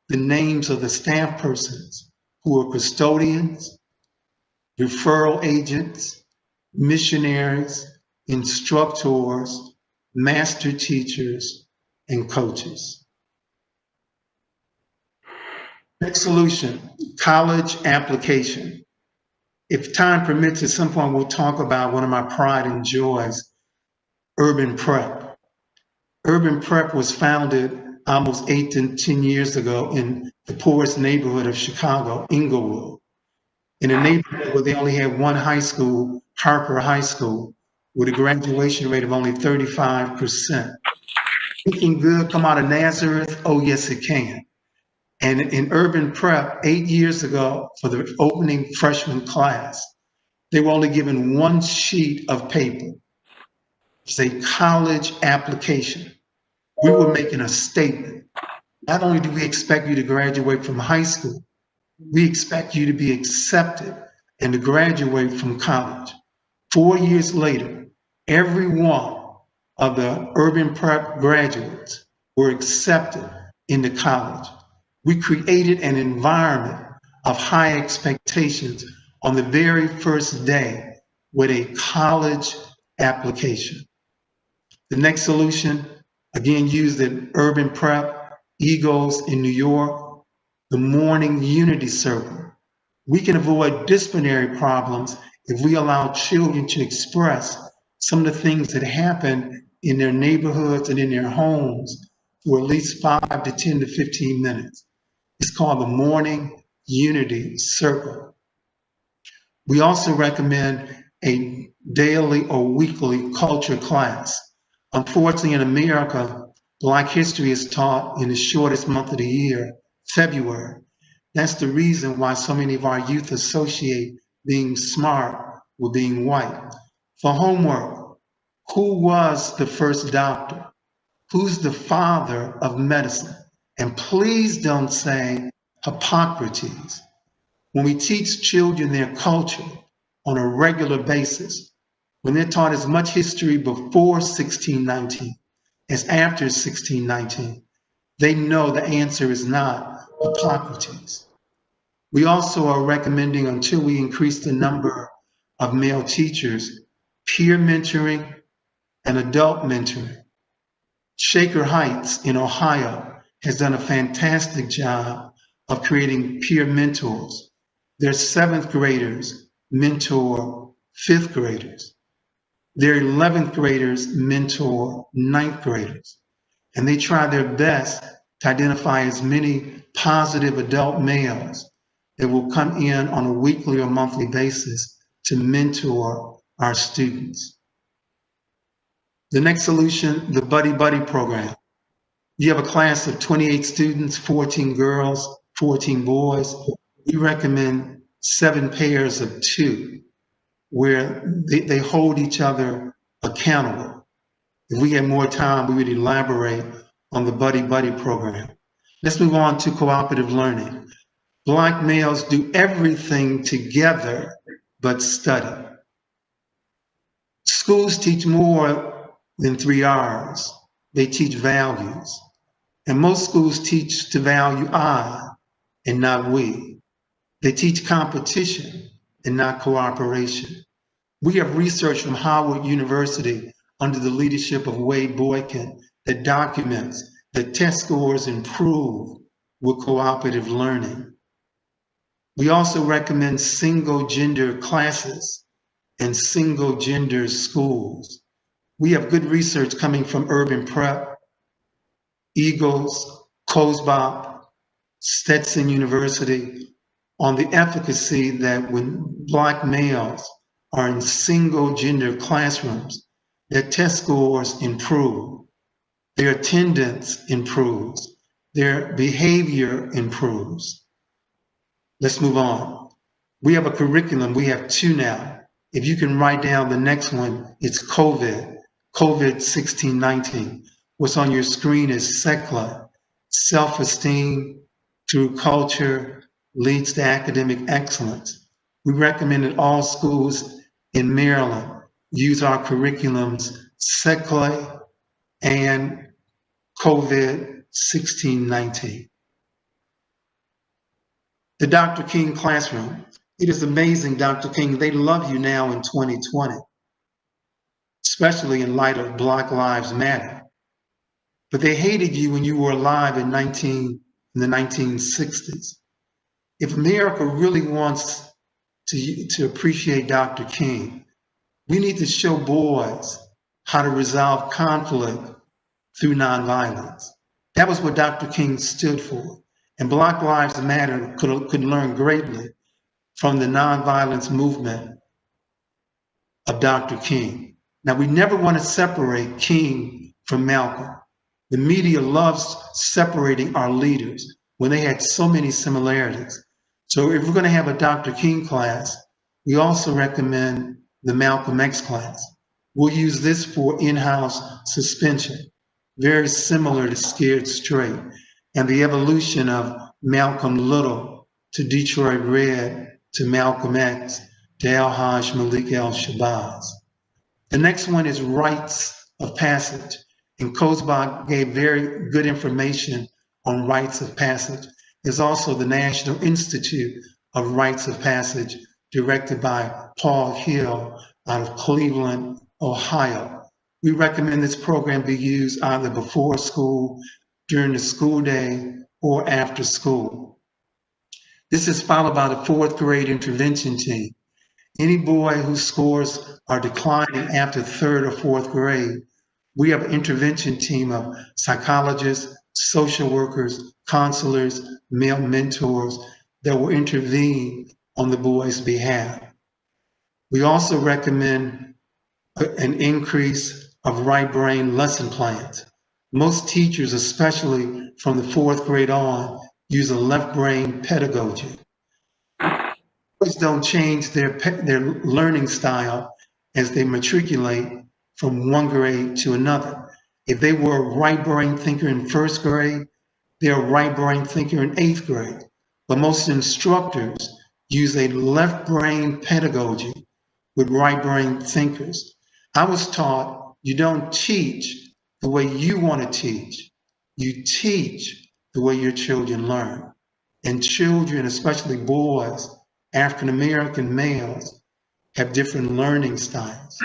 the names of the staff persons who are custodians, referral agents, missionaries, instructors, master teachers, and coaches. Next solution, college application. If time permits, at some point we'll talk about one of my pride and joys, Urban Prep. Urban Prep was founded almost 8 to 10 years ago in the poorest neighborhood of Chicago, Inglewood, in a neighborhood where they only had one high school, Harper High School, with a graduation rate of only 35%. Anything good come out of Nazareth? Oh, yes, it can. And in Urban Prep, 8 years ago, for the opening freshman class, they were only given one sheet of paper. It's a college application. We were making a statement. Not only do we expect you to graduate from high school, we expect you to be accepted and to graduate from college. 4 years later, every one of the Urban Prep graduates were accepted into college. We created an environment of high expectations on the very first day with a college application. The next solution, again used in Urban Prep, Eagles in New York, the morning unity circle. We can avoid disciplinary problems if we allow children to express some of the things that happen in their neighborhoods and in their homes for at least 5 to 10 to 15 minutes. It's called the morning unity circle. We also recommend a daily or weekly culture class. Unfortunately, in America, Black history is taught in the shortest month of the year, February. That's the reason why so many of our youth associate being smart with being white. For homework, who was the first doctor? Who's the father of medicine? And please don't say Hippocrates. When we teach children their culture on a regular basis, when they're taught as much history before 1619 as after 1619, they know the answer is not Hippocrates. We also are recommending, until we increase the number of male teachers, peer mentoring and adult mentoring. Shaker Heights in Ohio has done a fantastic job of creating peer mentors. Their 7th graders mentor 5th graders. Their 11th graders mentor 9th graders. And they try their best to identify as many positive adult males that will come in on a weekly or monthly basis to mentor our students. The next solution, the Buddy Buddy program. You have a class of 28 students, 14 girls, 14 boys. We recommend 7 pairs of 2, where they hold each other accountable. If we had more time, we would elaborate on the Buddy Buddy program. Let's move on to cooperative learning. Black males do everything together but study. Schools teach more than 3 R's. They teach values. And most schools teach to value I and not we. They teach competition and not cooperation. We have research from Howard University under the leadership of Wade Boykin that documents that test scores improve with cooperative learning. We also recommend single gender classes and single gender schools. We have good research coming from Urban Prep, Eagles, Cosbop, Stetson University on the efficacy that when Black males are in single gender classrooms, their test scores improve, their attendance improves, their behavior improves. Let's move on. We have a curriculum, we have 2 now. If you can write down the next one, it's COVID 1619. What's on your screen is SECLA, self-esteem through culture leads to academic excellence. We recommend that all schools in Maryland use our curriculums, SECLA and COVID 1619. The Dr. King classroom. It is amazing, Dr. King, they love you now in 2020, especially in light of Black Lives Matter. But they hated you when you were alive in the 1960s. If America really wants to appreciate Dr. King, we need to show boys how to resolve conflict through nonviolence. That was what Dr. King stood for. And Black Lives Matter could learn greatly from the nonviolence movement of Dr. King. Now, we never want to separate King from Malcolm. The media loves separating our leaders when they had so many similarities. So if we're going to have a Dr. King class, we also recommend the Malcolm X class. We'll use this for in-house suspension, very similar to Scared Straight, and the evolution of Malcolm Little to Detroit Red to Malcolm X to Al-Haj Malik al-Shabazz. The next one is rites of passage. And Kozbach gave very good information on rites of passage. There's also the National Institute of Rites of Passage, directed by Paul Hill out of Cleveland, Ohio. We recommend this program be used either before school, during the school day, or after school. This is followed by the 4th grade intervention team. Any boy whose scores are declining after 3rd or 4th grade, we have an intervention team of psychologists, social workers, counselors, male mentors that will intervene on the boy's behalf. We also recommend an increase of right brain lesson plans. Most teachers, especially from the 4th grade on, use a left brain pedagogy. Boys don't change their learning style as they matriculate from one grade to another. If they were a right brain thinker in 1st grade, they're a right brain thinker in 8th grade. But most instructors use a left brain pedagogy with right brain thinkers. I was taught you don't teach the way you want to teach. You teach the way your children learn. And children, especially boys, African American males, have different learning styles.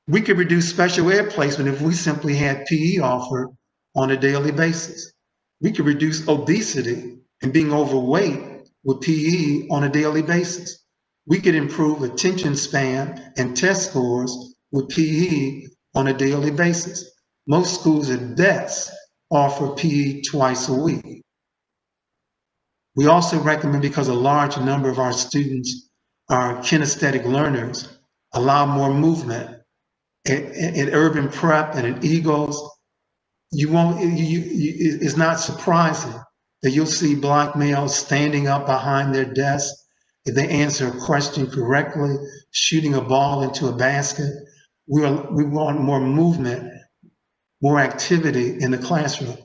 We could reduce special ed placement if we simply had PE offered on a daily basis. We could reduce obesity and being overweight with PE on a daily basis. We could improve attention span and test scores with PE on a daily basis. Most schools at best offer PE twice a week. We also recommend, because a large number of our students are kinesthetic learners, allow more movement. At Urban Prep and at Eagles, it's not surprising that you'll see Black males standing up behind their desk if they answer a question correctly, shooting a ball into a basket. We want more movement, more activity in the classroom.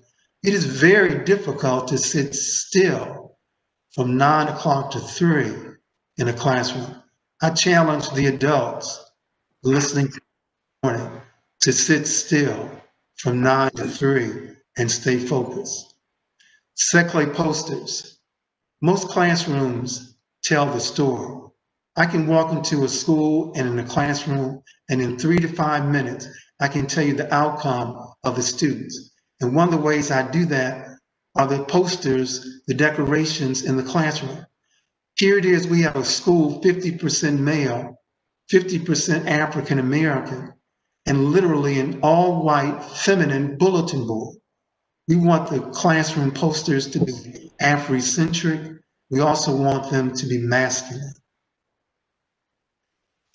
It is very difficult to sit still from 9 o'clock to 3 in a classroom. I challenge the adults listening to the morning to sit still from 9 to 3 and stay focused. Seclay posters. Most classrooms tell the story. I can walk into a school and in a classroom, and in 3 to 5 minutes, I can tell you the outcome of the students. And one of the ways I do that are the posters, the decorations in the classroom. Here it is, we have a school 50% male, 50% African American, and literally an all white feminine bulletin board. We want the classroom posters to be Afrocentric. We also want them to be masculine.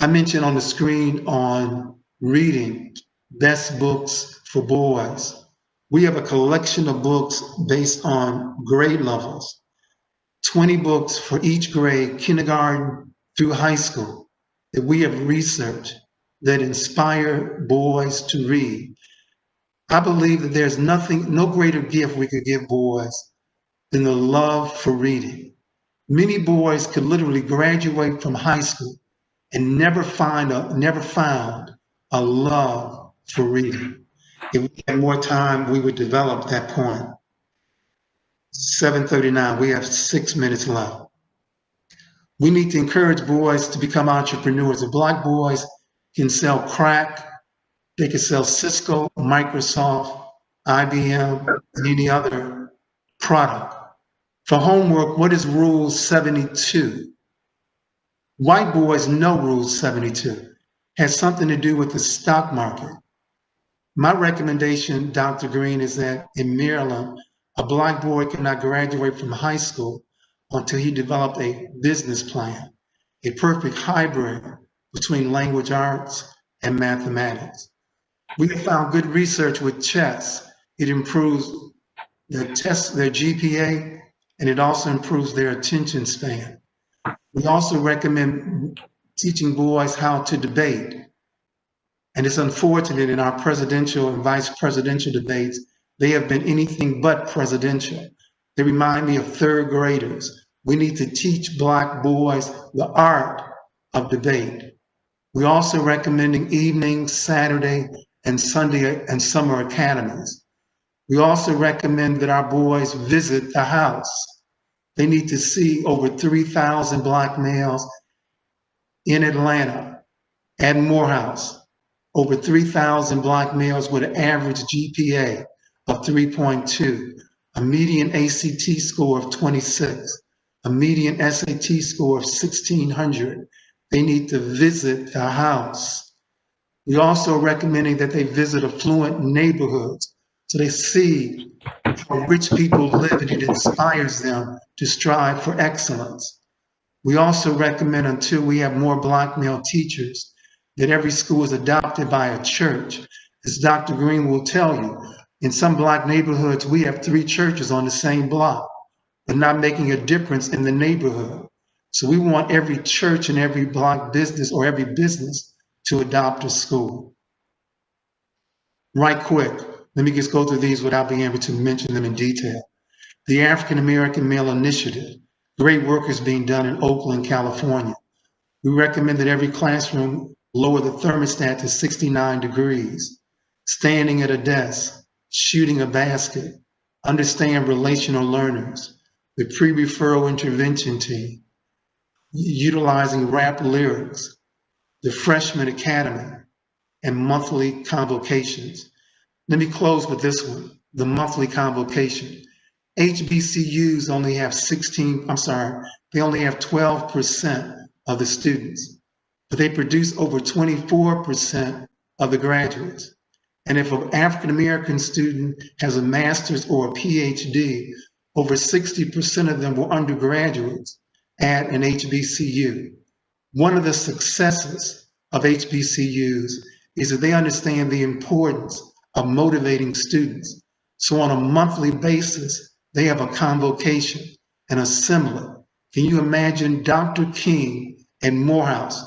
I mentioned on the screen on reading, best books for boys. We have a collection of books based on grade levels, 20 books for each grade, kindergarten through high school, that we have researched that inspire boys to read. I believe that there's no greater gift we could give boys than the love for reading. Many boys could literally graduate from high school and never found a love for reading. If we had more time, we would develop that point. 7:39, we have 6 minutes left. We need to encourage boys to become entrepreneurs. If Black boys can sell crack, they can sell Cisco, Microsoft, IBM, and any other product. For homework, what is Rule 72? White boys know Rule 72. Has something to do with the stock market. My recommendation, Dr. Green, is that in Maryland, a Black boy cannot graduate from high school until he developed a business plan, a perfect hybrid between language arts and mathematics. We have found good research with chess. It improves their GPA, and it also improves their attention span. We also recommend teaching boys how to debate. And it's unfortunate in our presidential and vice presidential debates, they have been anything but presidential. They remind me of third graders. We need to teach Black boys the art of debate. We're also recommending evening, Saturday, and Sunday and summer academies. We also recommend that our boys visit the house. They need to see over 3,000 Black males in Atlanta at Morehouse. Over 3,000 Black males with an average GPA of 3.2, a median ACT score of 26, a median SAT score of 1,600. They need to visit the house. We also recommending that they visit affluent neighborhoods so they see how rich people live and it inspires them to strive for excellence. We also recommend, until we have more Black male teachers, that every school is adopted by a church. As Dr. Green will tell you, in some Black neighborhoods, we have 3 churches on the same block, but not making a difference in the neighborhood. So we want every church and every Black business or every business to adopt a school. Right quick, let me just go through these without being able to mention them in detail. The African American Male Initiative, great work is being done in Oakland, California. We recommend that every classroom lower the thermostat to 69 degrees, standing at a desk, shooting a basket, understand relational learners, the pre-referral intervention team, utilizing rap lyrics, the freshman academy, and monthly convocations. Let me close with this one, the monthly convocation. HBCUs only have they only have 12% of the students, but they produce over 24% of the graduates. And if an African-American student has a master's or a PhD, over 60% of them were undergraduates at an HBCU. One of the successes of HBCUs is that they understand the importance of motivating students. So on a monthly basis, they have a convocation, an assembly. Can you imagine Dr. King and Morehouse?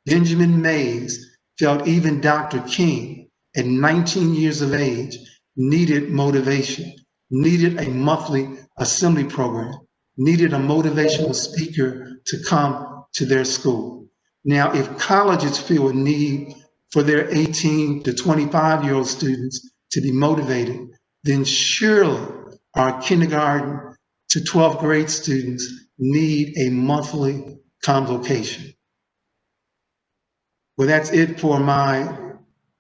Benjamin Mays felt even Dr. King, at 19 years of age, needed motivation, needed a monthly assembly program, needed a motivational speaker to come to their school. Now, if colleges feel a need for their 18 to 25-year-old students to be motivated, then surely our kindergarten to 12th grade students need a monthly convocation. Well, that's it for my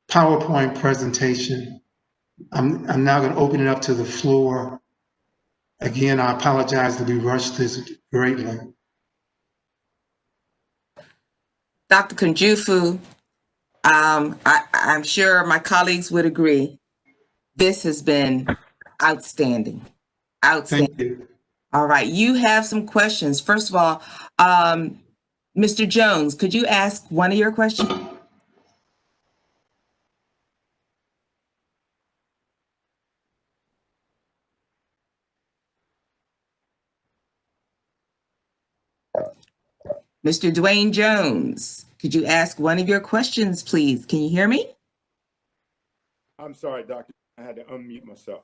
PowerPoint presentation. I'm now going to open it up to the floor. Again, I apologize that we rushed this greatly. Dr. Kunjufu, I'm sure my colleagues would agree. This has been outstanding. Outstanding. Thank you. All right, you have some questions. First of all, Mr. Jones, could you ask one of your questions? Mr. Dwayne Jones, could you ask one of your questions, please? Can you hear me? I'm sorry, Doctor. I had to unmute myself.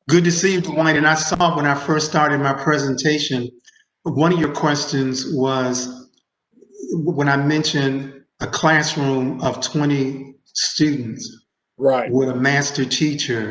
Good to see you, Dwayne. And I saw when I first started my presentation, one of your questions was when I mentioned a classroom of 20 students, Right, with a master teacher